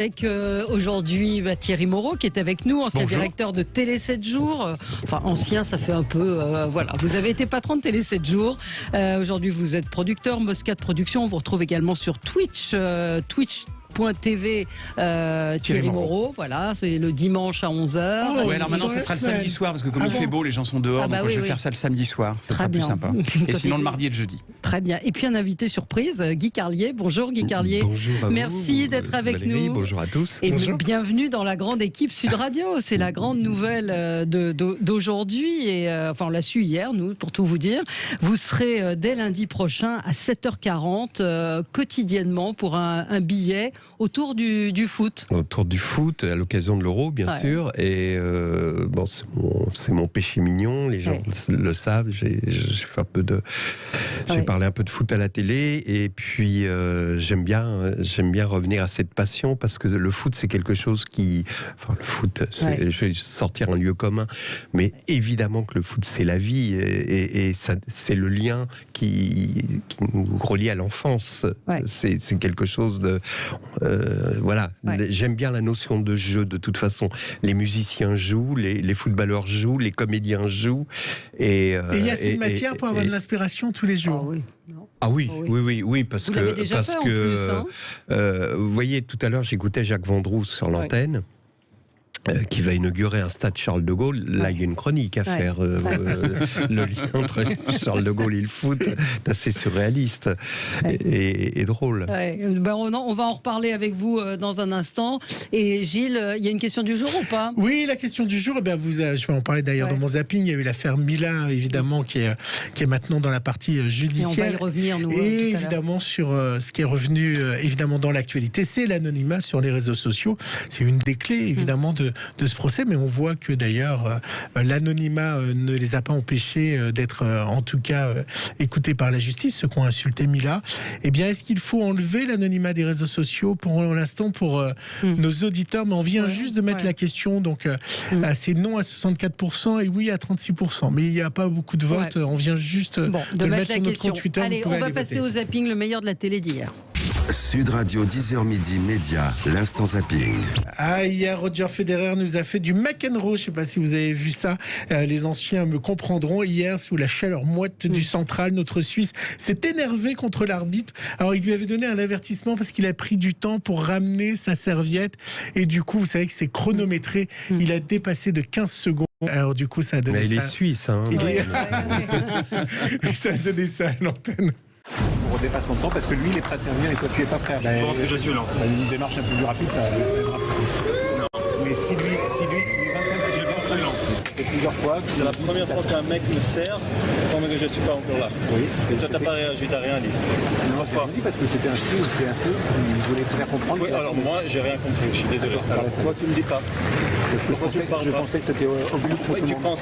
Avec aujourd'hui Thierry Moreau qui est avec nous, ancien directeur de Télé 7 jours. Enfin ancien, ça fait un peu... voilà, vous avez été patron de Télé 7 jours. Aujourd'hui vous êtes producteur, Moscat Productions. On vous retrouve également sur Twitch. Twitch.tv Thierry Moreau, voilà, c'est le dimanche à 11h. Ouais, alors maintenant ça sera le samedi soir parce que comme il fait beau, les gens sont dehors, donc je vais faire ça le samedi soir, ça sera plus sympa. Et sinon le mardi et le jeudi. Très bien. Et puis un invité surprise, Guy Carlier. Bonjour Guy Carlier. Bonjour à vous. Merci d'être avec Valérie, nous. Bonjour à tous. Et bonjour. Bienvenue dans la grande équipe Sud Radio. C'est la grande nouvelle d'aujourd'hui. Et enfin, on l'a su hier, nous, pour tout vous dire. Vous serez dès lundi prochain à 7h40 quotidiennement pour un billet autour du foot. Autour du foot, à l'occasion de l'Euro, bien sûr. Et bon, c'est mon péché mignon. Les gens le savent. J'ai fait un peu de... J'ai parlé un peu de foot à la télé. Et puis, j'aime bien revenir à cette passion parce que le foot, c'est quelque chose qui... Enfin, le foot, je vais sortir un lieu commun. Mais évidemment que le foot, c'est la vie. Et ça, c'est le lien qui nous relie à l'enfance. C'est quelque chose de... voilà, j'aime bien la notion de jeu de toute façon. Les musiciens jouent, les footballeurs jouent, les comédiens jouent. Et il y a cette matière pour avoir de l'inspiration tous les jours. Oui, parce que vous voyez, tout à l'heure, j'écoutais Jacques Vendroux sur l'antenne. Qui va inaugurer un stade Charles de Gaulle. Là, il y a une chronique à faire. Le lien entre Charles de Gaulle et le foot, c'est assez surréaliste et drôle. On va en reparler avec vous dans un instant. Et Gilles, il y a une question du jour ou pas? Oui, la question du jour, je vais en parler d'ailleurs dans mon zapping. Il y a eu l'affaire Mila, évidemment, qui est maintenant dans la partie judiciaire. Et on va y revenir, nous. Et évidemment, sur ce qui est revenu évidemment dans l'actualité, c'est l'anonymat sur les réseaux sociaux. C'est une des clés, évidemment, de ce procès, mais on voit que d'ailleurs l'anonymat ne les a pas empêchés d'être en tout cas écoutés par la justice, ceux qui ont insulté Mila. Eh bien, est-ce qu'il faut enlever l'anonymat des réseaux sociaux pour l'instant pour nos auditeurs? Mais on vient juste de mettre la question, donc c'est non à 64% et oui à 36%. Mais il n'y a pas beaucoup de votes, on vient juste de le mettre sur notre compte Twitter. Allez, on va passer au zapping, le meilleur de la télé d'hier. Sud Radio 10h midi Média, l'instant zapping. Hier, Roger Federer nous a fait du McEnroe. Je ne sais pas si vous avez vu ça. Les anciens me comprendront. Hier, sous la chaleur moite du central, notre Suisse s'est énervé contre l'arbitre. Alors, il lui avait donné un avertissement parce qu'il a pris du temps pour ramener sa serviette. Et du coup, vous savez que c'est chronométré. Il a dépassé de 15 secondes. Alors, du coup, ça a donné ça. Mais il est suisse, hein. Ça a donné ça à l'antenne. Pour dépassement de temps, parce que lui il est prêt à servir et toi tu es pas prêt. Je pense que je suis lent. Une démarche un peu plus rapide, ça aidera. Non. Mais si lui 25 je suis plus lent. Et plusieurs fois. C'est la première fois qu'un mec me sert quand je suis pas encore là. Oui. Toi t'as pas réagi, t'as rien dit. Non, j'ai rien dit parce que c'était un style, c'est un style. Il voulait te faire comprendre. Oui, alors moi j'ai rien compris, je suis désolé. Alors pourquoi tu me dis pas? Parce que je pensais que c'était obvious pour tout le monde.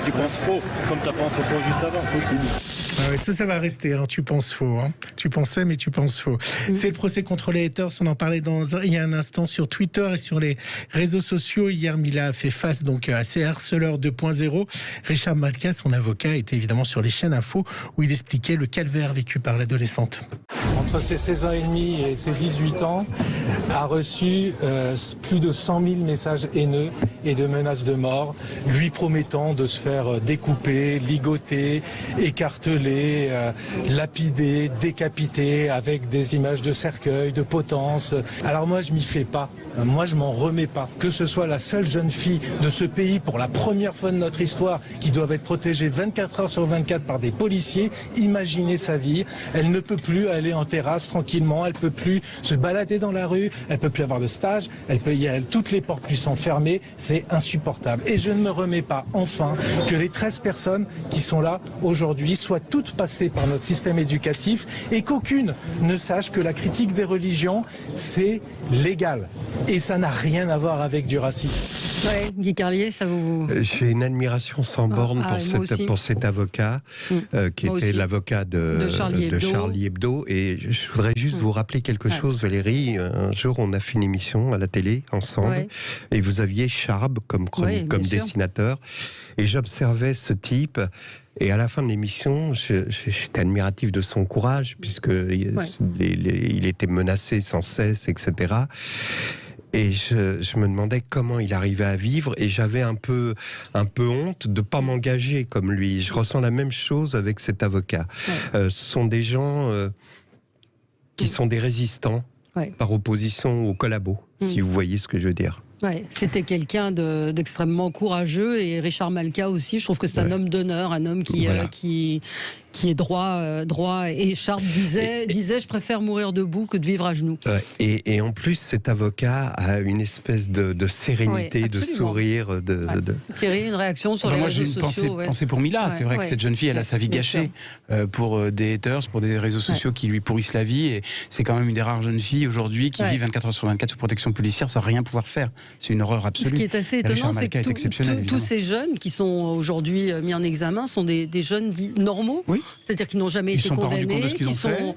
Tu penses faux, comme tu as pensé faux juste avant. Possible. Ça va rester, hein. Tu penses faux. Hein. Tu pensais, mais tu penses faux. C'est le procès contre les haters. On en parlait il y a un instant sur Twitter et sur les réseaux sociaux. Hier, Mila a fait face donc à ces harceleurs 2.0. Richard Malka, son avocat, était évidemment sur les chaînes info où il expliquait le calvaire vécu par l'adolescente. Entre ses 16 ans et demi et ses 18 ans, a reçu plus de 100 000 messages haineux et de menaces de mort, lui promettant de se faire découper, ligoter, écarteler, lapider, décapiter avec des images de cercueil, de potence. Alors moi je m'y fais pas, moi je m'en remets pas. Que ce soit la seule jeune fille de ce pays pour la première fois de notre histoire qui doit être protégée 24 heures sur 24 par des policiers, imaginez sa vie, elle ne peut plus aller en terrasse tranquillement, elle peut plus se balader dans la rue, elle peut plus avoir de stage, toutes les portes lui sont fermées, c'est insupportable. Et je ne me remets pas, enfin, que les 13 personnes qui sont là aujourd'hui soient toutes passées par notre système éducatif et qu'aucune ne sache que la critique des religions, c'est légal. Et ça n'a rien à voir avec du racisme. Ouais, Guy Carlier, ça vous... J'ai une admiration sans borne pour cet avocat qui était l'avocat de Charlie Hebdo. Et je voudrais juste vous rappeler quelque chose, Valérie. Un jour, on a fait une émission à la télé ensemble et vous aviez Charb comme dessinateur. Et j'observais ce type. Et à la fin de l'émission, j'étais admiratif de son courage, puisque il était menacé sans cesse, etc. Et je me demandais comment il arrivait à vivre, et j'avais un peu honte de pas m'engager comme lui. Je ressens la même chose avec cet avocat. Ce sont des gens qui sont des résistants par opposition aux collabos, si vous voyez ce que je veux dire. Ouais, c'était quelqu'un d'extrêmement courageux, et Richard Malka aussi. Je trouve que c'est un homme d'honneur, un homme qui est droit. Et Charles disait, je préfère mourir debout que de vivre à genoux. Et en plus, cet avocat a une espèce de sérénité, de sourire, Thierry, une réaction sur les réseaux sociaux. Moi, j'ai une pensée pour Mila. C'est vrai que cette jeune fille, elle a sa vie gâchée pour des haters, pour des réseaux sociaux qui lui pourrissent la vie. Et c'est quand même une des rares jeunes filles aujourd'hui qui vit 24 heures sur 24 sous protection policière sans rien pouvoir faire. C'est une horreur absolue. Ce qui est assez étonnant, c'est que tous ces jeunes qui sont aujourd'hui mis en examen sont des jeunes dits normaux. C'est-à-dire qu'ils n'ont jamais été condamnés, qui sont,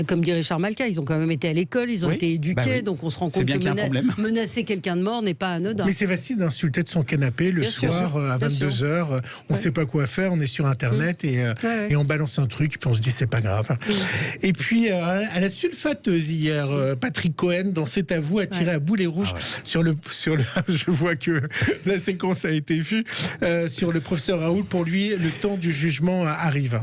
comme dit Richard Malka, ils ont quand même été à l'école, ils ont été éduqués, donc on se rend compte que menacer quelqu'un de mort n'est pas anodin. Mais c'est facile d'insulter de son canapé le soir à 22h, on ne sait pas quoi faire, on est sur Internet et on balance un truc, puis on se dit c'est pas grave. Et puis à la sulfateuse hier, Patrick Cohen, dans C'est à vous, a tiré à boulet rouge sur le je vois que la séquence a été vue, sur le professeur Raoult. Pour lui, le temps du jugement arrive.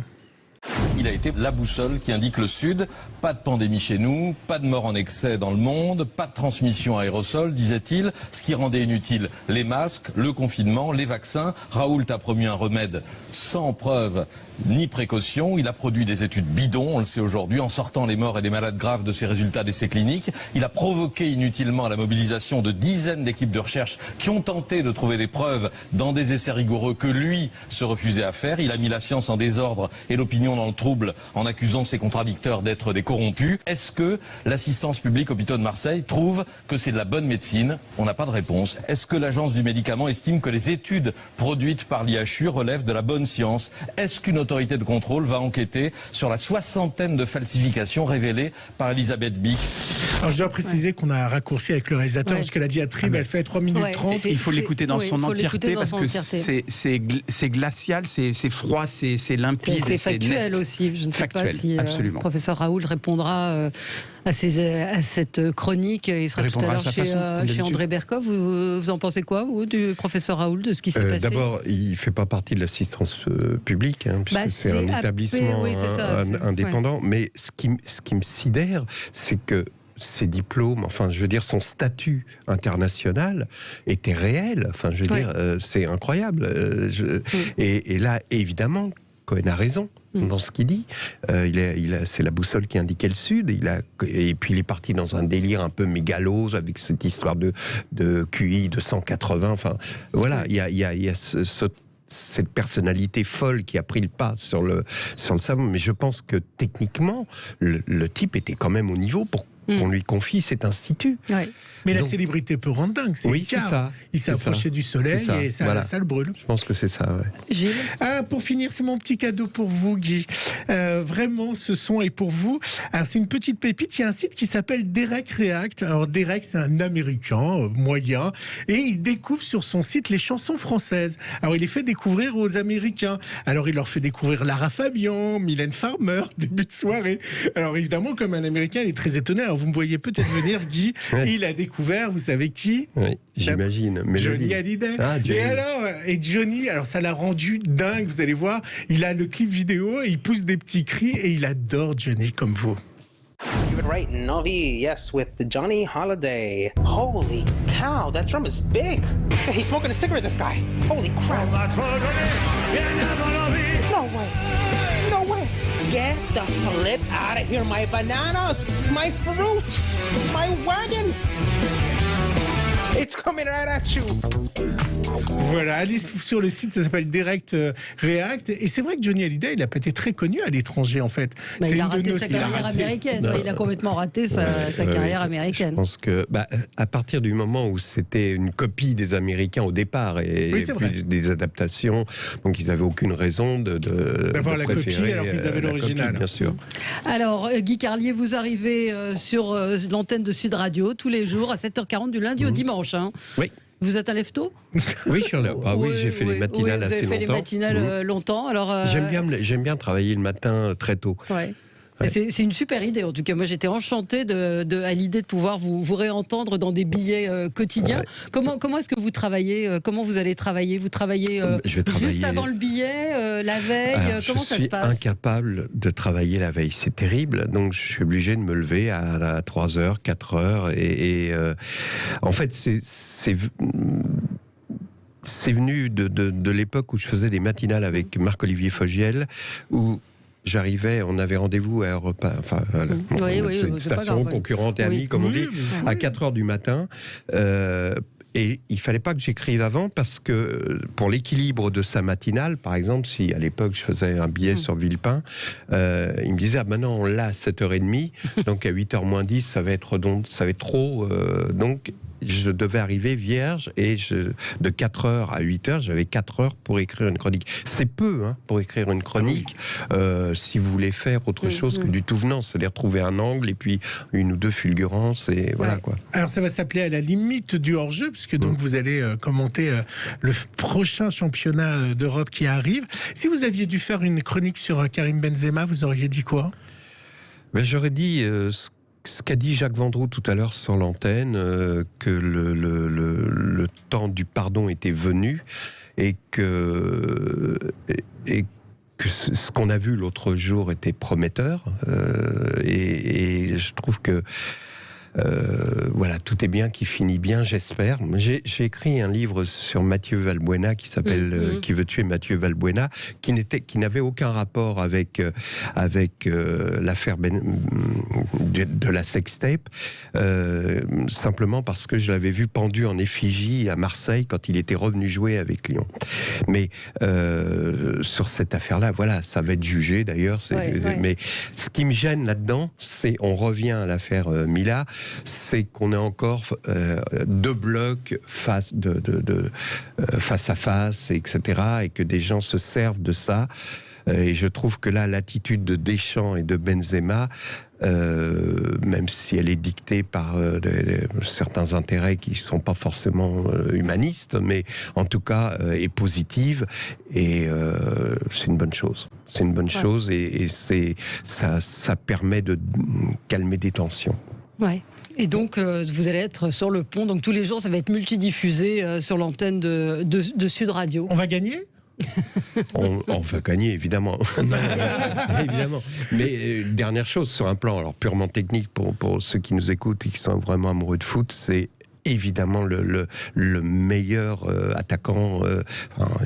Il a été la boussole qui indique le Sud. Pas de pandémie chez nous, pas de mort en excès dans le monde, pas de transmission aérosol, disait-il, ce qui rendait inutile les masques, le confinement, les vaccins. Raoult a promis un remède sans preuve ni précaution. Il a produit des études bidons, on le sait aujourd'hui, en sortant les morts et les malades graves de ses résultats d'essais cliniques. Il a provoqué inutilement la mobilisation de dizaines d'équipes de recherche qui ont tenté de trouver des preuves dans des essais rigoureux que lui se refusait à faire. Il a mis la science en désordre et l'opinion dans le trouble en accusant ses contradicteurs d'être des corrompus. Est-ce que l'assistance publique hôpitaux de Marseille trouve que c'est de la bonne médecine? On n'a pas de réponse. Est-ce que l'agence du médicament estime que les études produites par l'IHU relèvent de la bonne science? Est-ce qu'une autorité de contrôle va enquêter sur la 60aine de falsifications révélées par Elisabeth Bick? Alors je dois préciser qu'on a raccourci avec le réalisateur, parce que la diatribe elle fait 3 minutes 30. Il faut l'écouter dans son entièreté, parce que c'est glacial, c'est froid, c'est limpide. C'est factuel net. Aussi. Je ne sais pas si le professeur Raoult répondra à cette chronique. Il sera tout à l'heure chez André Berkoff. Vous en pensez quoi, vous, du professeur Raoult, de ce qui s'est passé? D'abord, il ne fait pas partie de l'assistance publique, puisque c'est un établissement indépendant. Mais ce qui me sidère, c'est que ses diplômes, enfin, je veux dire, son statut international était réel. Enfin, je veux dire, c'est incroyable. Et là, évidemment, Cohen a raison dans ce qu'il dit. C'est la boussole qui indiquait le Sud. Et puis il est parti dans un délire un peu mégalo avec cette histoire de QI de 180. Enfin, voilà, il y a cette personnalité folle qui a pris le pas sur le savant. Mais je pense que techniquement, le type était quand même au niveau pour qu'on lui confie cet institut. Mais la célébrité peut rendre dingue. Oui, c'est ça. Il s'est approché du soleil et ça le brûle. Je pense que c'est ça, Gilles. Pour finir, c'est mon petit cadeau pour vous, Guy. Vraiment, ce son est pour vous. Alors, c'est une petite pépite. Il y a un site qui s'appelle Derek React. Alors, Derek, c'est un Américain moyen. Et il découvre sur son site les chansons françaises. Alors, il les fait découvrir aux Américains. Alors, il leur fait découvrir Lara Fabian, Mylène Farmer, début de soirée. Alors, évidemment, comme un Américain, il est très étonné. Alors, vous me voyez peut-être venir, Guy. Il a découvert, vous savez qui? Oui, j'imagine. Johnny Hallyday. Et Johnny, alors ça l'a rendu dingue, vous allez voir. Il a le clip vidéo, il pousse des petits cris et il adore Johnny comme vous. You would write Novi, yes, with Johnny Holiday. Holy cow, that drum is big. He's smoking a cigarette, this guy. Holy crap. No way. No way. Get the flip out of here, my bananas, my fruit, my wagon. It's coming right at you. Voilà, allez sur le site, ça s'appelle Direct React. Et c'est vrai que Johnny Hallyday, il n'a pas été très connu à l'étranger, en fait. Il a raté sa carrière américaine. Il a complètement raté sa carrière américaine. Je pense que, à partir du moment où c'était une copie des Américains au départ et des adaptations, donc ils n'avaient aucune raison d'avoir la copie alors qu'ils avaient l'original. Bien sûr. Alors, Guy Carlier, vous arrivez sur l'antenne de Sud Radio tous les jours à 7h40 du lundi au dimanche. Oui. Vous êtes un lève-tôt? Oui, je suis là. Oui, j'ai fait les matinales assez longtemps. Vous avez fait les matinales longtemps. Alors, j'aime bien travailler le matin très tôt. Ouais. C'est une super idée. En tout cas, moi, j'étais enchantée à l'idée de pouvoir vous réentendre dans des billets quotidiens. Ouais. Comment est-ce que vous travaillez? Comment vous allez travailler? Vous travaillez, juste avant le billet, la veille? Comment ça se passe? Je suis incapable de travailler la veille. C'est terrible. Donc, je suis obligé de me lever à 3h, 4h. En fait, c'est venu de l'époque où je faisais des matinales avec Marc-Olivier Fogiel, où j'arrivais, on avait rendez-vous à Europe 1, enfin, c'est une station concurrente et amie, comme on dit, à 4h du matin. Et il fallait pas que j'écrive avant parce que pour l'équilibre de sa matinale, par exemple, si à l'époque je faisais un billet sur Villepin, il me disait maintenant on l'a à 7h30, donc à 8h moins 10 ça va être trop, donc je devais arriver vierge et de 4h à 8h, j'avais 4 heures pour écrire une chronique. C'est peu pour écrire une chronique si vous voulez faire autre chose que du tout venant, c'est-à-dire trouver un angle et puis une ou deux fulgurances et voilà quoi. Alors ça va s'appeler À la limite du hors-jeu, puisque donc vous allez commenter le prochain championnat d'Europe qui arrive. Si vous aviez dû faire une chronique sur Karim Benzema, vous auriez dit quoi? J'aurais dit ce qu'a dit Jacques Vendroux tout à l'heure sur l'antenne, que le temps du pardon était venu et que ce qu'on a vu l'autre jour était prometteur. Et je trouve que voilà, tout est bien qui finit bien, j'espère. J'ai écrit un livre sur Mathieu Valbuena qui s'appelle Qui veut tuer Mathieu Valbuena, qui n'avait aucun rapport avec l'affaire de la sextape, simplement parce que je l'avais vu pendu en effigie à Marseille quand il était revenu jouer avec Lyon. Mais sur cette affaire-là, voilà, ça va être jugé d'ailleurs. Mais ce qui me gêne là-dedans, c'est, on revient à l'affaire Mila, c'est qu'on a encore deux blocs face à face, etc., et que des gens se servent de ça. Et je trouve que là, l'attitude de Deschamps et de Benzema, même si elle est dictée par certains intérêts qui ne sont pas forcément humanistes, mais en tout cas est positive, et c'est une bonne chose. C'est une bonne chose, et ça permet de calmer des tensions. Ouais. Et donc, vous allez être sur le pont. Donc, tous les jours, ça va être multidiffusé sur l'antenne de Sud Radio. On va gagner ? On va gagner, évidemment. Évidemment. Mais dernière chose, sur un plan alors purement technique, pour ceux qui nous écoutent et qui sont vraiment amoureux de foot, c'est évidemment le meilleur attaquant.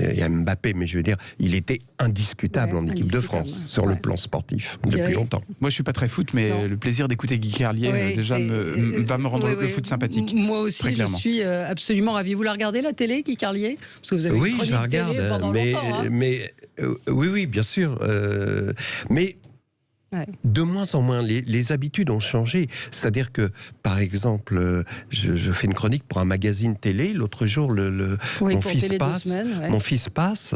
Il y a Mbappé, mais je veux dire, il était indiscutable en équipe de France sur le plan sportif depuis longtemps. Moi, je suis pas très foot, mais le plaisir d'écouter Guy Carlier va me rendre le foot sympathique. Moi aussi, je suis absolument ravi. Vous la regardez la télé, Guy Carlier? Parce que vous avez oui, je la regarde, mais oui, bien sûr, mais de moins en moins, les habitudes ont changé. C'est-à-dire que, par exemple, je fais une chronique pour un magazine télé. L'autre jour, mon fils passe,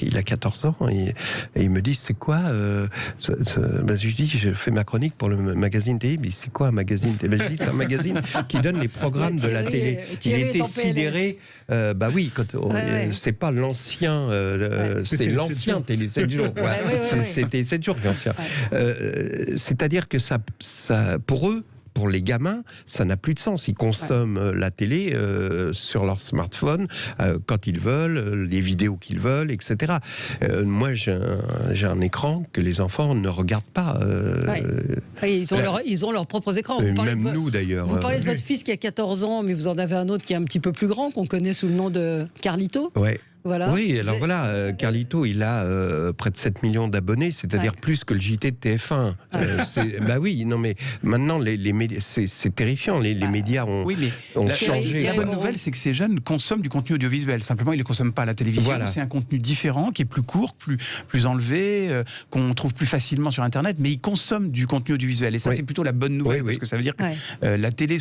il a 14 ans, et il me dit, c'est quoi je dis, je fais ma chronique pour le magazine télé. Mais c'est quoi un magazine télé? Je dis, c'est un magazine qui donne les programmes de la télé. Il était sidéré. C'est pas l'ancien, c'est l'ancien Télé 7 jours. C'était 7 jours l'ancien. C'est-à-dire que ça, pour eux, pour les gamins, ça n'a plus de sens. Ils consomment la télé sur leur smartphone quand ils veulent, les vidéos qu'ils veulent, etc. Moi, j'ai un écran que les enfants ne regardent pas. Ils ont leurs propres écrans. Même nous, d'ailleurs. Vous parlez de votre fils qui a 14 ans, mais vous en avez un autre qui est un petit peu plus grand, qu'on connaît sous le nom de Carlito. Ouais. Voilà. Oui, alors voilà, Carlito, il a près de 7 millions d'abonnés, c'est-à-dire plus que le JT de TF1. Bah oui, non mais maintenant, les médias, c'est terrifiant, les médias ont changé. La bonne nouvelle, c'est que ces jeunes consomment du contenu audiovisuel. Simplement, ils ne le consomment pas à la télévision. Voilà. C'est un contenu différent, qui est plus court, plus enlevé, qu'on trouve plus facilement sur Internet, mais ils consomment du contenu audiovisuel. Et ça, c'est plutôt la bonne nouvelle, parce que ça veut dire que la télé,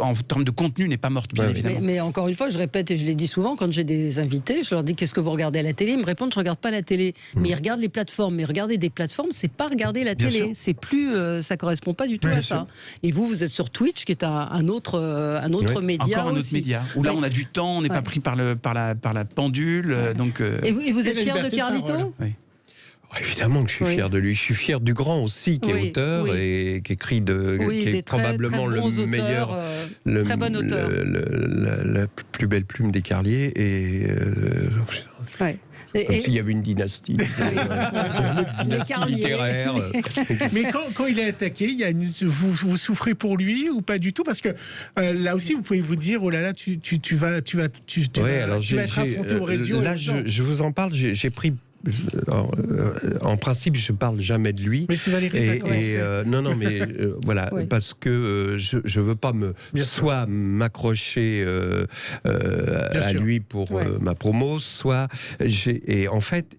en termes de contenu, n'est pas morte, bien évidemment. Mais encore une fois, je répète, et je l'ai dit souvent, quand j'ai des invités, je leur dis, qu'est-ce que vous regardez à la télé? Ils me répondent, je regarde pas la télé. Mais ils regardent les plateformes. Mais regarder des plateformes, c'est pas regarder la télé. C'est plus, ça correspond pas du tout à ça. Et vous êtes sur Twitch, qui est un autre média. Encore un autre média. Où là, on a du temps, on n'est pas pris par la pendule. Donc. Et vous êtes fier de Carlito? Évidemment que je suis fier de lui. Je suis fier du grand aussi, qui est auteur et qui écrit qui est probablement le meilleur, très bon auteur. La plus belle plume des Carlier. Comme s'il y avait une dynastie, littéraire. Mais quand il est attaqué, vous souffrez pour lui ou pas du tout? Parce que là aussi, vous pouvez vous dire, oh là là, tu vas être affronté au réseau. Là, je vous en parle, j'ai pris... en principe, je parle jamais de lui. Mais c'est Valérie. Non, mais voilà, parce que je veux pas soit m'accrocher à lui pour ma promo, soit et en fait,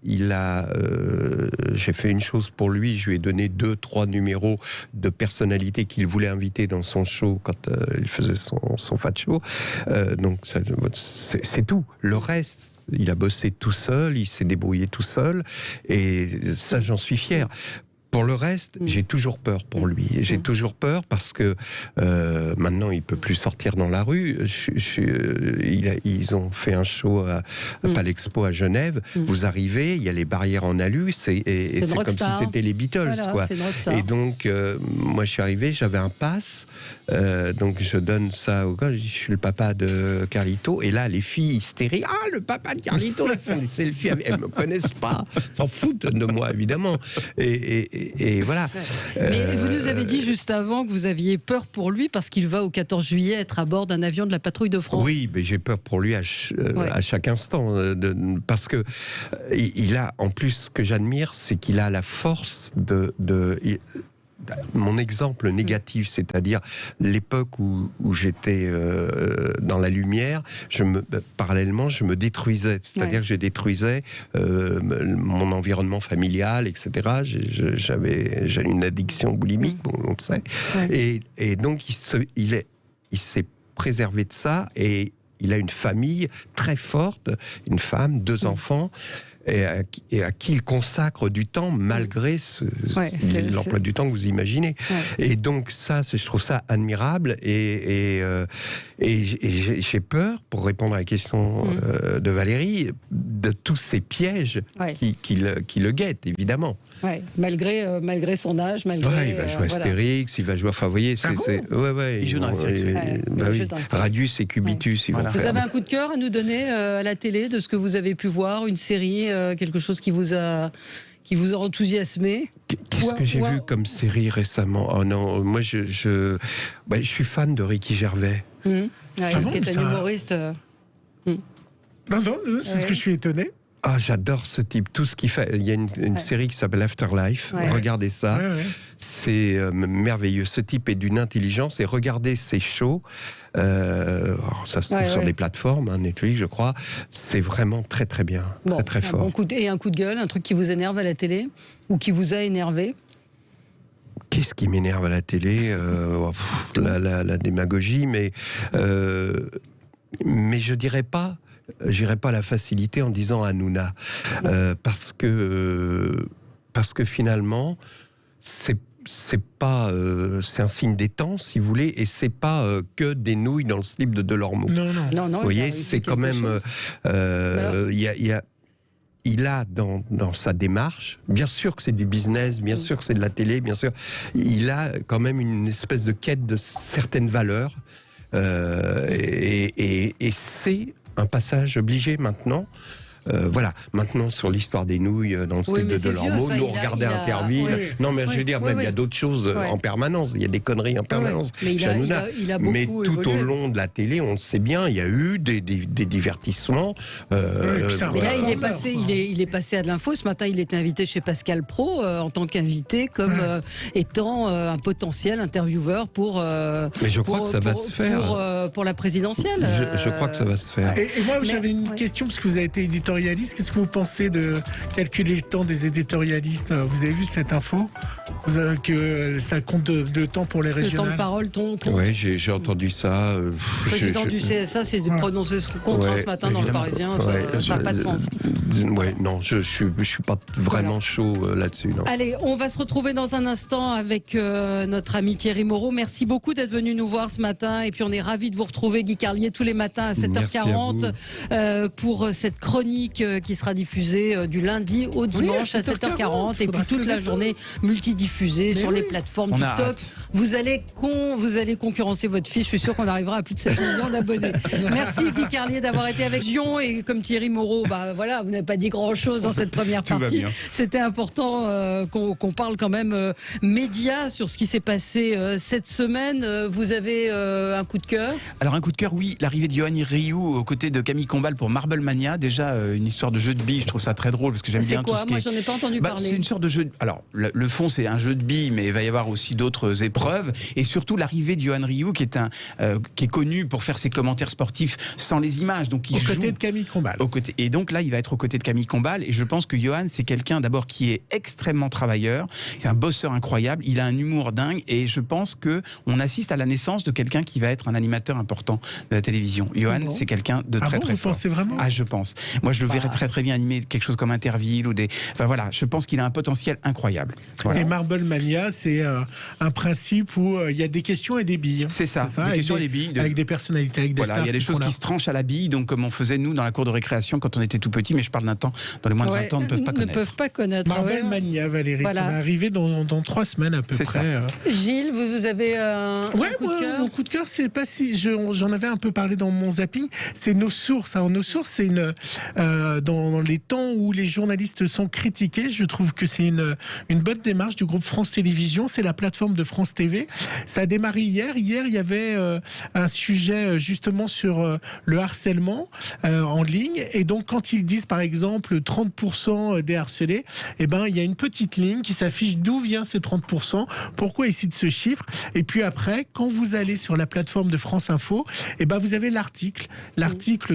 j'ai fait une chose pour lui. Je lui ai donné 2-3 numéros de personnalités qu'il voulait inviter dans son show quand il faisait son fat show. Donc c'est tout. Le reste, il a bossé tout seul, il s'est débrouillé tout seul, et ça, j'en suis fier. Pour le reste, j'ai toujours peur pour lui. J'ai toujours peur parce que maintenant, il peut plus sortir dans la rue. Ils ont fait un show à Palexpo à Genève. Vous arrivez, il y a les barrières en alu, et c'est comme si c'était les Beatles, quoi. Et donc, moi, je suis arrivé, j'avais un pass, donc je donne ça au gars, je dis, je suis le papa de Carlito, et là, les filles hystériques, le papa de Carlito, elles font des selfies, elles me connaissent pas, s'en foutent de moi, évidemment. Et voilà. Mais vous nous avez dit juste avant que vous aviez peur pour lui parce qu'il va au 14 juillet être à bord d'un avion de la patrouille de France. Oui, mais j'ai peur pour lui à chaque instant. Parce que il a, en plus, ce que j'admire, c'est qu'il a la force mon exemple négatif, c'est-à-dire l'époque où j'étais dans la lumière, parallèlement, je me détruisais. C'est-à-dire que je détruisais mon environnement familial, etc. J'avais une addiction boulimique, on le sait. Et donc, il s'est préservé de ça, et il a une famille très forte, une femme, 2 enfants, et à qui il consacre du temps malgré l'emploi du temps que vous imaginez. Et donc ça, je trouve ça admirable, et j'ai peur, pour répondre à la question de Valérie, de tous ces pièges qui le guettent, évidemment. Malgré son âge, il va jouer Astérix, il va jouer... Enfin, vous voyez, il joue dans la série. Radius et Cubitus, ils vont faire... Vous avez un coup de cœur à nous donner à la télé de ce que vous avez pu voir, une série, quelque chose qui vous a enthousiasmé? Qu'est-ce que j'ai vu comme série récemment? Oh non, moi je suis fan de Ricky Gervais. Qui est un humoriste. Non, c'est ce que je suis étonné. Ah, j'adore ce type, tout ce qu'il fait. Il y a une série qui s'appelle Afterlife. Regardez ça, c'est merveilleux. Ce type est d'une intelligence, et regardez ses shows. Ça se trouve sur des plateformes, Netflix, je crois. C'est vraiment très très bien, très fort. Et un coup de gueule, un truc qui vous énerve à la télé ou qui vous a énervé? Qu'est-ce qui m'énerve à la télé? La démagogie, mais je dirais pas. J'irai pas à la facilité en disant Hanouna, parce que finalement c'est un signe des temps, si vous voulez, et c'est pas que des nouilles dans le slip de Delormeau. Non, vous voyez, c'est quand même il a dans sa démarche, bien sûr que c'est du business, bien sûr que c'est de la télé, bien sûr, il a quand même une espèce de quête de certaines valeurs, et c'est un passage obligé maintenant. Voilà, maintenant sur l'histoire des nouilles dans le slip de Delormeau, nous on regardait Interville. Non, mais je veux dire, même il y a d'autres choses en permanence, il y a des conneries en permanence. Mais mais tout au long de la télé, on le sait bien, il y a eu des divertissements. Mais là, il est passé à de l'info. Ce matin, il était invité chez Pascal Praud en tant qu'invité, comme étant un potentiel intervieweur pour. Mais je crois que ça va se faire pour la présidentielle. Je crois que ça va se faire. Et moi, j'avais une question, parce que vous avez été éditorialiste. Qu'est-ce que vous pensez de calculer le temps des éditorialistes? Vous avez vu cette info? Que ça compte de temps pour les régionales? Le temps de parole, Oui, j'ai entendu ça. Le président du CSA s'est prononcé contre ce matin dans le Parisien. Ça n'a pas de sens. Non, je suis pas vraiment chaud là-dessus. Non. Allez, on va se retrouver dans un instant avec notre ami Thierry Moreau. Merci beaucoup d'être venu nous voir ce matin. Et puis on est ravis de vous retrouver, Guy Carlier, tous les matins à 7h40 pour cette chronique unique qui sera diffusé du lundi au dimanche à 7h40 et puis toute la journée multidiffusée sur les plateformes TikTok. Vous allez concurrencer votre fils. Je suis sûr qu'on arrivera à plus de 7 millions d'abonnés. Merci Guy Carlier d'avoir été avec Gion, et comme Thierry Moreau, voilà, vous n'avez pas dit grand-chose dans cette première partie. C'était important qu'on parle quand même médias sur ce qui s'est passé cette semaine. Vous avez un coup de cœur? Alors un coup de cœur, oui, l'arrivée de Yoann Ryu aux côtés de Camille Combal pour Marble Mania. Déjà une histoire de jeu de billes, je trouve ça très drôle parce que j'aime bien tout ce qui Moi j'en ai pas entendu parler. C'est une sorte de jeu. Alors le fond c'est un jeu de billes, mais il va y avoir aussi d'autres épreuves, et surtout l'arrivée de Yoann Ryu qui est connu pour faire ses commentaires sportifs sans les images, donc aux côtés de Camille Combal. Et donc là il va être aux côtés de Camille Combal, et je pense que Yoann c'est quelqu'un d'abord qui est extrêmement travailleur, c'est un bosseur incroyable, il a un humour dingue, et je pense que on assiste à la naissance de quelqu'un qui va être un animateur important de la télévision. Yoann, c'est quelqu'un de très très vous fort. Pensez vraiment? Je pense. Moi, je le verrais très très bien animer quelque chose comme Interville ou des. Enfin voilà, je pense qu'il a un potentiel incroyable. Voilà. Et Marble Mania, c'est un principe où il y a des questions et des billes. C'est ça. Des questions et des billes. Avec des personnalités, avec des stars. Il y a des choses qui se tranchent à la bille, donc comme on faisait nous dans la cour de récréation quand on était tout petit, mais je parle d'un temps dans les moins de 20 ans, ne peuvent pas connaître. Marble Mania, Valérie, ça va arriver dans 3 semaines à peu près. Ça. Gilles, vous avez un coup de cœur? Mon coup de cœur, c'est pas si j'en avais un peu parlé dans mon zapping, c'est Nos Sources. Alors Nos Sources, c'est dans les temps où les journalistes sont critiqués, je trouve que c'est une bonne démarche du groupe France Télévisions. C'est la plateforme de France TV. Ça a démarré hier. Hier, il y avait un sujet justement sur le harcèlement en ligne. Et donc, quand ils disent par exemple 30% des harcelés, il y a une petite ligne qui s'affiche d'où vient ces 30%, pourquoi ils citent ce chiffre. Et puis après, quand vous allez sur la plateforme de France Info, vous avez l'article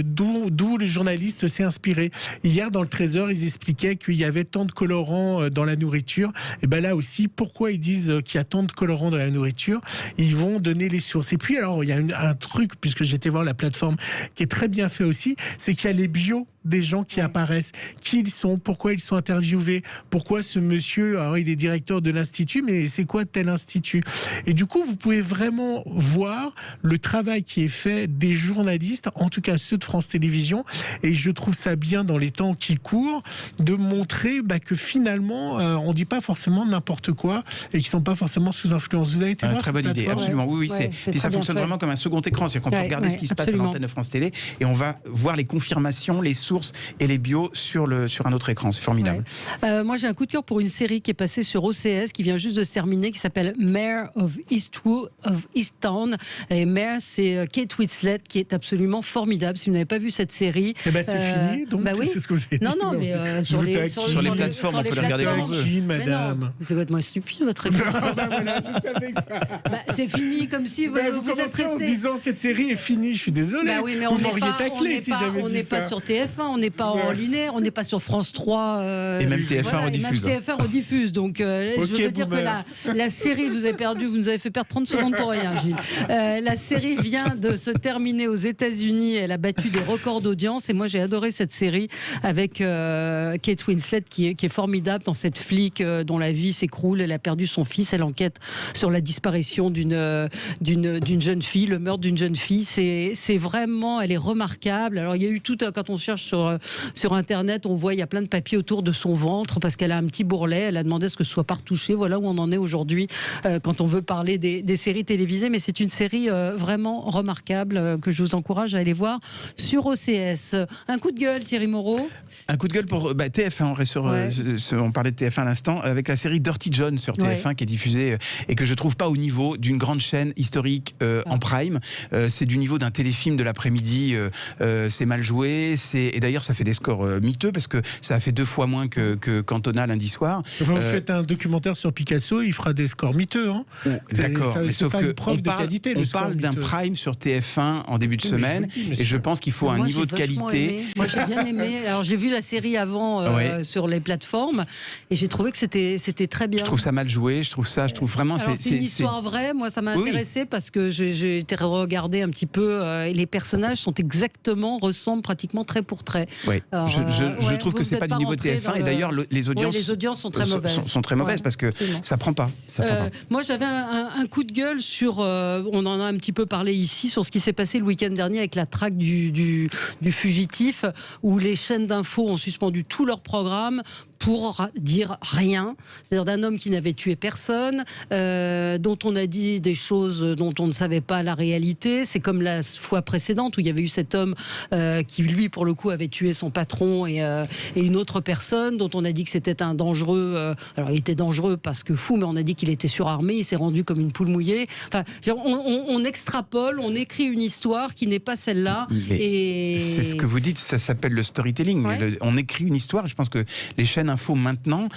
d'où le journaliste s'est inspiré. Hier, dans le Trésor, ils expliquaient qu'il y avait tant de colorants dans la nourriture. Là aussi, pourquoi ils disent qu'il y a tant de colorants dans la nourriture? Ils vont donner les sources. Et puis, alors, il y a un truc, puisque j'étais voir la plateforme, qui est très bien fait aussi, c'est qu'il y a les bios des gens qui apparaissent, qui ils sont, pourquoi ils sont interviewés, pourquoi ce monsieur, alors il est directeur de l'institut, mais c'est quoi tel institut? Et du coup, vous pouvez vraiment voir le travail qui est fait des journalistes, en tout cas ceux de France Télévisions, et je trouve ça bien dans les temps qui courent, de montrer que finalement, on dit pas forcément n'importe quoi, et qu'ils sont pas forcément sous influence. Vous avez été voir très bonne idée, absolument, oui, puis ça fonctionne vraiment comme un second écran, c'est-à-dire qu'on peut regarder ce qui se passe à l'antenne de France Télé, et on va voir les confirmations, les sources et les bios sur un autre écran. C'est formidable. Moi, j'ai un coup de cœur pour une série qui est passée sur OCS, qui vient juste de se terminer, qui s'appelle Mayor of Easttown. Et Mayor, c'est Kate Winslet, qui est absolument formidable. Si vous n'avez pas vu cette série, c'est fini. Donc c'est ce que vous avez dit. Non, mais sur les plateformes, on peut la regarder comme on veut. Madame. C'est complètement stupide votre réponse. C'est fini, comme si vous êtes resté en disant cette série est finie. Je suis désolé. Mais vous m'auriez taclé si j'avais dit ça. On n'est pas sur TF1, on n'est pas en linéaire, on n'est pas sur France 3. Et même TF1 rediffuse. Même TF1 rediffuse. Donc, je veux dire que la série, vous nous avez fait perdre 30 secondes pour rien, Gilles. La série vient de se terminer aux États-Unis. Elle a battu des records d'audience. Et moi, j'ai adoré cette série avec Kate Winslet, qui est formidable dans cette flic dont la vie s'écroule. Elle a perdu son fils. Elle enquête sur la disparition d'une jeune fille, le meurtre d'une jeune fille. C'est vraiment, elle est remarquable. Alors, il y a eu tout, quand on cherche sur Internet, on voit il y a plein de papiers autour de son ventre parce qu'elle a un petit bourrelet. Elle a demandé à ce que ce soit pas retouché. Voilà où on en est aujourd'hui quand on veut parler des séries télévisées. Mais c'est une série vraiment remarquable que je vous encourage à aller voir sur OCS. Un coup de gueule, Thierry Moreau? Un coup de gueule pour TF1. On parlait de TF1 à l'instant, avec la série Dirty John sur TF1 qui est diffusée et que je trouve pas au niveau d'une grande chaîne historique en prime. C'est du niveau d'un téléfilm de l'après-midi. C'est mal joué. Et d'ailleurs, ça fait des scores miteux parce que ça a fait 2 fois moins que Cantona lundi soir. Enfin, vous faites un documentaire sur Picasso, il fera des scores miteux. D'accord, mais sauf que on parle d'un miteux. Prime sur TF1 en début de semaine, et je pense qu'il faut un niveau de qualité. Moi, j'ai bien aimé. Alors, j'ai vu la série avant sur les plateformes, et j'ai trouvé que c'était très bien. Je trouve ça mal joué. Je trouve vraiment. C'est une histoire vraie. Moi, ça m'a intéressé parce que j'ai été regarder un petit peu. Et les personnages ressemblent pratiquement trait pour portrait. Oui. Je trouve que c'est pas du niveau TF1 et d'ailleurs les audiences sont très mauvaises. Sont très mauvaises parce que ça prend pas. Moi j'avais un coup de gueule sur, on en a un petit peu parlé ici, sur ce qui s'est passé le week-end dernier avec la traque du fugitif, où les chaînes d'infos ont suspendu tous leurs programmes pour dire rien, c'est-à-dire d'un homme qui n'avait tué personne, dont on a dit des choses dont on ne savait pas la réalité. C'est comme la fois précédente où il y avait eu cet homme qui, lui, pour le coup, avait tué son patron et une autre personne dont on a dit que c'était un dangereux. Alors, il était dangereux parce que fou, mais on a dit qu'il était surarmé, il s'est rendu comme une poule mouillée. Enfin, on extrapole, on écrit une histoire qui n'est pas celle-là. Et c'est ce que vous dites, ça s'appelle le storytelling. Ouais. On écrit une histoire. Je pense que les chaînes info maintenant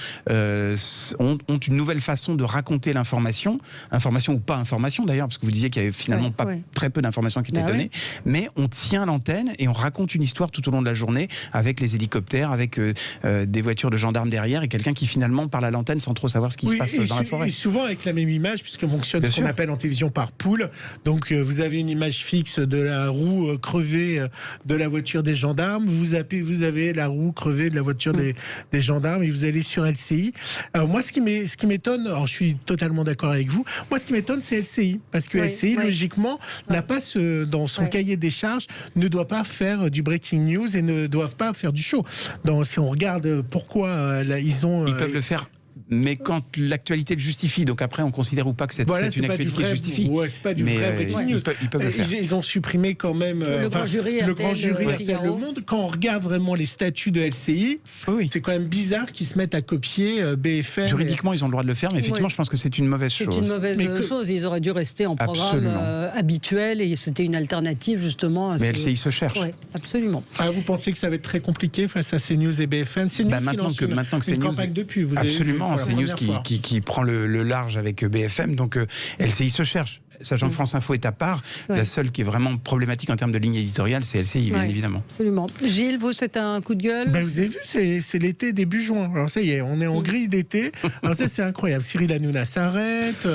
ont une nouvelle façon de raconter l'information, information ou pas information d'ailleurs, parce que vous disiez qu'il y avait finalement très peu d'informations qui étaient données, mais on tient l'antenne et on raconte une histoire tout au long de la journée avec les hélicoptères, avec des voitures de gendarmes derrière et quelqu'un qui finalement parle à l'antenne sans trop savoir ce qui se passe dans la forêt. Et souvent avec la même image, puisqu'on fonctionne ce qu'on appelle en télévision par poule. Donc vous avez une image fixe de la roue crevée de la voiture des gendarmes, vous avez la roue crevée de la voiture des gendarmes et vous allez sur LCI. Alors moi, ce qui m'étonne, alors je suis totalement d'accord avec vous, moi ce qui m'étonne c'est LCI, parce que LCI logiquement n'a pas dans son cahier des charges, ne doit pas faire du breaking news et ne doivent pas faire du show. Donc si on regarde pourquoi ils peuvent le faire. Mais quand l'actualité le justifie, donc après on considère ou pas que c'est une actualité qui justifie. C'est pas du vrai breaking news. Ils peuvent le faire. Ils ont supprimé quand même le grand jury RTL Le Monde. Quand on regarde vraiment les statuts de LCI, c'est quand même bizarre qu'ils se mettent à copier BFM. Juridiquement, ils ont le droit de le faire, mais effectivement, je pense que c'est une mauvaise chose. C'est une mauvaise chose. Ils auraient dû rester en programme habituel et c'était une alternative justement. Mais LCI se cherche. Oui, absolument. Vous pensez que ça va être très compliqué face à CNews et BFM? CNews maintenant que une campagne de pub. Absolument. C'est News qui prend le large avec BFM, donc LCI se cherche. Sachant que France Info est à part, la seule qui est vraiment problématique en termes de ligne éditoriale, c'est LCI, bien évidemment. Absolument. Gilles, vous, c'est un coup de gueule? Vous avez vu, c'est l'été début juin. Alors ça y est, on est en grille d'été. Alors ça, c'est incroyable. Cyril Hanouna s'arrête.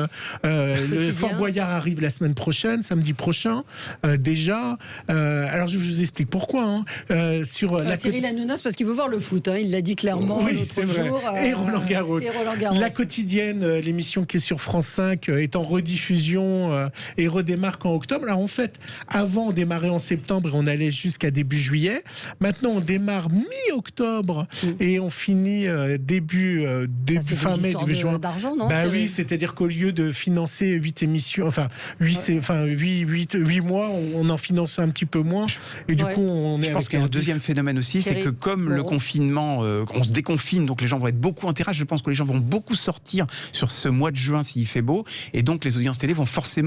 Le Fort Boyard arrive la semaine prochaine, samedi prochain, déjà. Alors je vous explique pourquoi. Cyril Hanouna, c'est parce qu'il veut voir le foot. Il l'a dit clairement. Oui, c'est vrai. Et Roland Garros. La quotidienne, l'émission qui est sur France 5, est en rediffusion et redémarre en octobre. Alors en fait, avant on démarrait en septembre et on allait jusqu'à début juillet. Maintenant on démarre mi-octobre et on finit début fin mai, début juin. Oui, c'est-à-dire qu'au lieu de financer 8 émissions, 8 mois, on en finance un petit peu moins. Et du coup, je pense qu'il y a un deuxième phénomène aussi, c'est que comme le confinement, on se déconfine, donc les gens vont être beaucoup en terrasse. Je pense que les gens vont beaucoup sortir sur ce mois de juin s'il fait beau, et donc les audiences télé vont forcément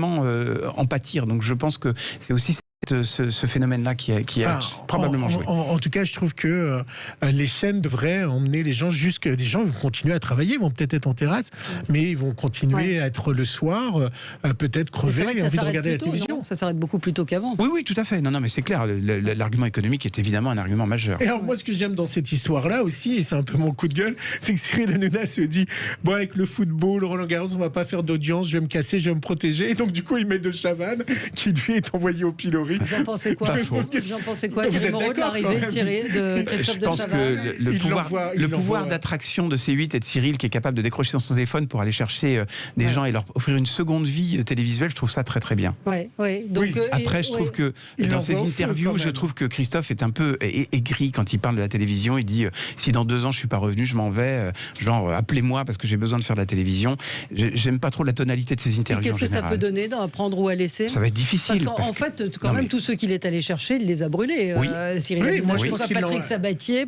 en pâtir. Donc je pense que c'est aussi ce phénomène-là qui a probablement joué. En tout cas, je trouve que les chaînes devraient emmener les gens jusqu'à... Des gens vont continuer à travailler, ils vont peut-être être en terrasse, mais ils vont continuer à être le soir, peut-être crever et envie de regarder la télévision. Ça s'arrête beaucoup plus tôt qu'avant. Oui, tout à fait. Non, mais c'est clair. L'argument économique est évidemment un argument majeur. Et alors, moi, ce que j'aime dans cette histoire-là aussi, et c'est un peu mon coup de gueule, c'est que Cyril Hanouna se dit, bon, avec le football, Roland Garros, on va pas faire d'audience, je vais me casser, je vais me protéger. Et donc, du coup, il met de Chavannes, qui lui est envoyé au pilori. Vous en pensez quoi? Vous en pensez quoi, Thierry Moreau, de l'arrivée de Christophe de Chavannes? Je pense que le pouvoir d'attraction de C8 et de Cyril, qui est capable de décrocher son téléphone pour aller chercher des gens et leur offrir une seconde vie télévisuelle, je trouve ça très très bien. Donc, après, je trouve que dans ses interviews, je trouve que Christophe est un peu aigri quand il parle de la télévision. Il dit si dans 2 ans je suis pas revenu, je m'en vais. Genre appelez-moi parce que j'ai besoin de faire de la télévision. J'aime pas trop la tonalité de ses interviews. Qu'est-ce que ça peut donner d'en prendre ou à laisser? Ça va être difficile. Parce qu'en fait, quand même, tous ceux qu'il est allé chercher, il les a brûlés. Cyril, moi je pense à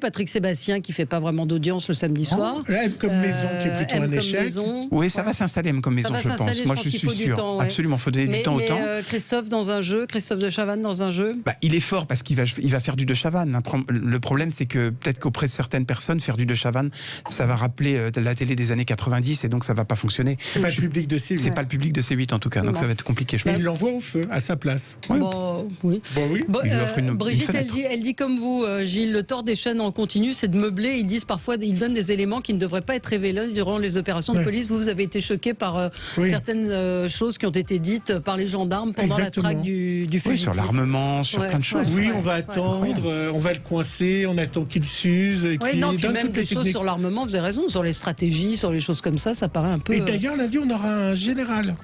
Patrick Sébastien qui fait pas vraiment d'audience le samedi soir. M comme Maison qui est plutôt un échec. Oui, ça va s'installer M comme Maison, je pense. Moi je suis sûr. Absolument, il faut donner du temps au temps. Christophe dans un jeu, Christophe de Chavannes dans un jeu. Il est fort parce qu'il va faire du de Chavannes. Le problème, c'est que peut-être qu'auprès de certaines personnes, faire du de Chavannes, ça va rappeler la télé des années 90 et donc ça va pas fonctionner. C'est pas le public de C8. C'est pas le public de C8 en tout cas, donc ça va être compliqué. Et il l'envoie au feu à sa place. Bon, oui. Oui. Il lui offre une Brigitte, fenêtre. elle dit comme vous, Gilles, le tort des chaînes en continu, c'est de meubler. Ils disent parfois, ils donnent des éléments qui ne devraient pas être révélés durant les opérations de police. Vous avez été choqué par certaines choses qui ont été dites par les gendarmes pendant la traque du fugitif. Sur l'armement, sur plein de choses. Oui, on va attendre, on va le coincer, on attend qu'il s'use. Et puis, puis même des choses sur l'armement, vous avez raison, sur les stratégies, sur les choses comme ça paraît un peu... Et d'ailleurs, lundi, on aura un général.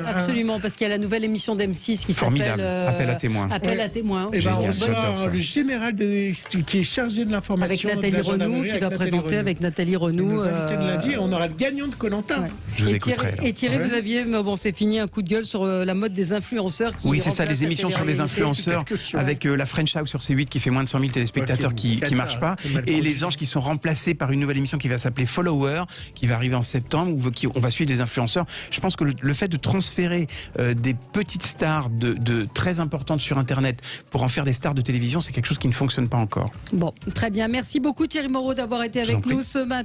Absolument, parce qu'il y a la nouvelle émission d'M6 qui s'appelle... Appel à témoins. Appel à témoins. Et on sera le général qui est chargé de l'information. Avec Nathalie Renou, qui va présenter avec Nathalie Renou. Nos invités de lundi, et on aura le gagnant de Koh-Lanta. Je vous écouterai. Et Thierry, vous aviez, c'est fini, un coup de gueule sur la mode des influenceurs. Oui, c'est ça, les émissions sur les influenceurs, avec la French House sur C8 qui fait moins de 100 000 téléspectateurs qui ne marche pas, et les anges qui sont remplacés par une nouvelle émission qui va s'appeler Follower, qui va arriver en septembre, où on va suivre des influenceurs. Je pense que le fait de transférer des petites stars de très importantes sur Internet pour en faire des stars de télévision, c'est quelque chose qui ne fonctionne pas encore. Bon, très bien. Merci beaucoup Thierry Moreau d'avoir été avec nous ce matin.